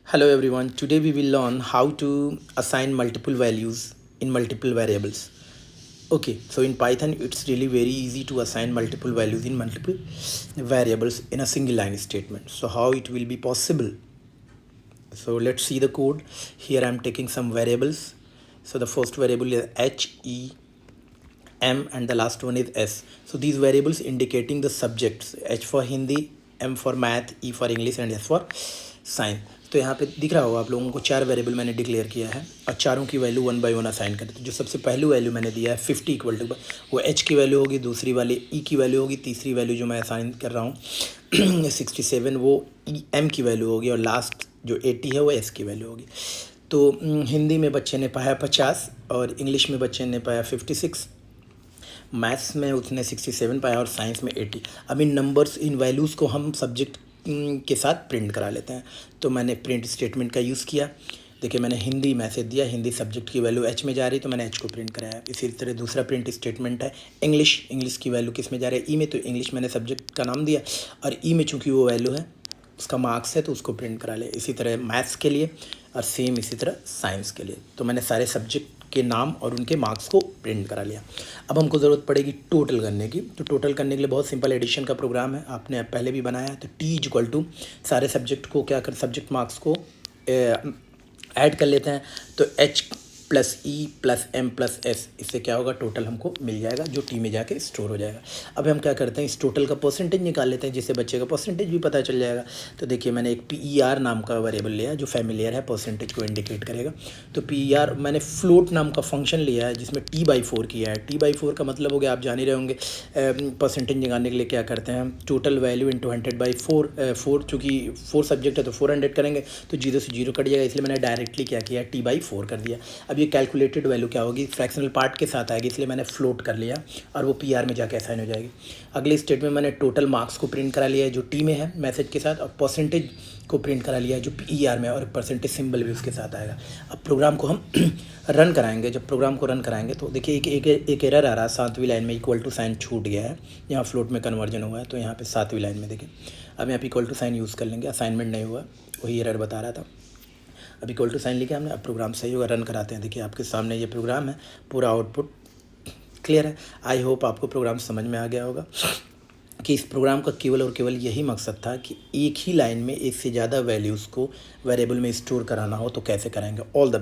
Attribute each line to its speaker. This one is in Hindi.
Speaker 1: Hello everyone, today we will learn how to assign multiple values in multiple variables. Okay, so in Python it's really very easy to assign multiple values in multiple variables in a single line statement. So how it will be possible? So let's see the code. Here I'm taking some variables. So the first variable is H, E, M and the last one is S. So these variables indicating the subjects, H for Hindi, M for math, E for English and S for sine. तो यहाँ पे दिख रहा होगा आप लोगों को चार वेरिएबल मैंने डिक्लेयर किया है और चारों की value one by one assign करते हैं. जो सबसे पहली वैल्यू मैंने दिया है 50 इक्वल टू वो एच की वैल्यू होगी, दूसरी वाली ई की वैल्यू होगी, तीसरी वैल्यू जो मैं असाइन कर रहा हूँ 67 वो एम की वैल्यू होगी और लास्ट जो 80 है वो एस की वैल्यू होगी. तो हिंदी में बच्चे ने पाया 50 और इंग्लिश में बच्चे ने पाया 56, मैथ्स में उसने 67 पाया और साइंस में 80. अब इन नंबर्स इन वैल्यूज़ को हम सब्जेक्ट के साथ प्रिंट करा लेते हैं. तो मैंने प्रिंट स्टेटमेंट का यूज़ किया. देखिए मैंने हिंदी मैसेज दिया, हिंदी सब्जेक्ट की वैल्यू एच में जा रही तो मैंने एच को प्रिंट कराया. इसी तरह दूसरा प्रिंट स्टेटमेंट है इंग्लिश की वैल्यू किस में जा रही है, ई में. तो इंग्लिश मैंने सब्जेक्ट का नाम दिया और ई में चूँकि वो वैल्यू है उसका मार्क्स है तो उसको प्रिंट करा ले. इसी तरह मैथ्स के लिए और सेम इसी तरह साइंस के लिए. तो मैंने सारे सब्जेक्ट के नाम और उनके मार्क्स को प्रिंट करा लिया. अब हमको ज़रूरत पड़ेगी टोटल करने की. तो टोटल करने के लिए बहुत सिंपल एडिशन का प्रोग्राम है, आपने पहले भी बनाया है. तो टी इज इक्वल टू सारे सब्जेक्ट को क्या कर सब्जेक्ट मार्क्स को ऐड कर लेते हैं. तो H plus E plus M plus S, इससे क्या होगा टोटल हमको मिल जाएगा जो टी में जाके स्टोर हो जाएगा. अब हम क्या करते हैं इस टोटल का परसेंटेज निकाल लेते हैं जिससे बच्चे का परसेंटेज भी पता चल जाएगा. तो देखिए मैंने एक PER नाम का वेरिएबल लिया जो फैमिलियर है, परसेंटेज को इंडिकेट करेगा. तो PER मैंने फ्लोट नाम का फंक्शन लिया है जिसमें T/4 किया है. T/4 का मतलब हो गया आप जान ही रहे होंगे परसेंटेज निकालने के लिए क्या करते हैं हम टोटल वैल्यू इंटू 100/4. चूँकि 4 सब्जेक्ट है तो 400 करेंगे तो 0 से 0 कट जाएगा, इसलिए मैंने डायरेक्टली क्या किया T/4 कर दिया. अब ये कैलकुलेटेड वैल्यू क्या होगी फ्रैक्शनल पार्ट के साथ आएगी, इसलिए मैंने फ्लोट कर लिया और वो PR में जाके असाइन हो जाएगी. अगले स्टेट में मैंने टोटल मार्क्स को प्रिंट करा लिया है जो टी में है मैसेज के साथ, और परसेंटेज को प्रिंट करा लिया है जो PER में है और परसेंटेज सिंबल भी उसके साथ आएगा. अब प्रोग्राम को हम रन कराएंगे. जब प्रोग्राम को रन कराएंगे तो देखिए एक एरर आ रहा है 7वीं लाइन में इक्वल टू साइन छूट गया है, यहाँ फ्लोट में कन्वर्जन हुआ है. तो यहाँ पे 7वीं लाइन में देखिए अब यहाँ पे इक्वल टू साइन यूज़ कर लेंगे, असाइनमेंट नहीं हुआ वही एरर बता रहा था. अब इक्वल टू साइन लिखा हमने. अब प्रोग्राम सही होगा, रन कराते हैं. देखिए आपके सामने ये प्रोग्राम है, पूरा आउटपुट क्लियर है. आई होप आपको प्रोग्राम समझ में आ गया होगा कि इस प्रोग्राम का केवल और केवल यही मकसद था कि एक ही लाइन में एक से ज़्यादा वैल्यूज़ को वेरिएबल में स्टोर कराना हो तो कैसे कराएंगे. All the best.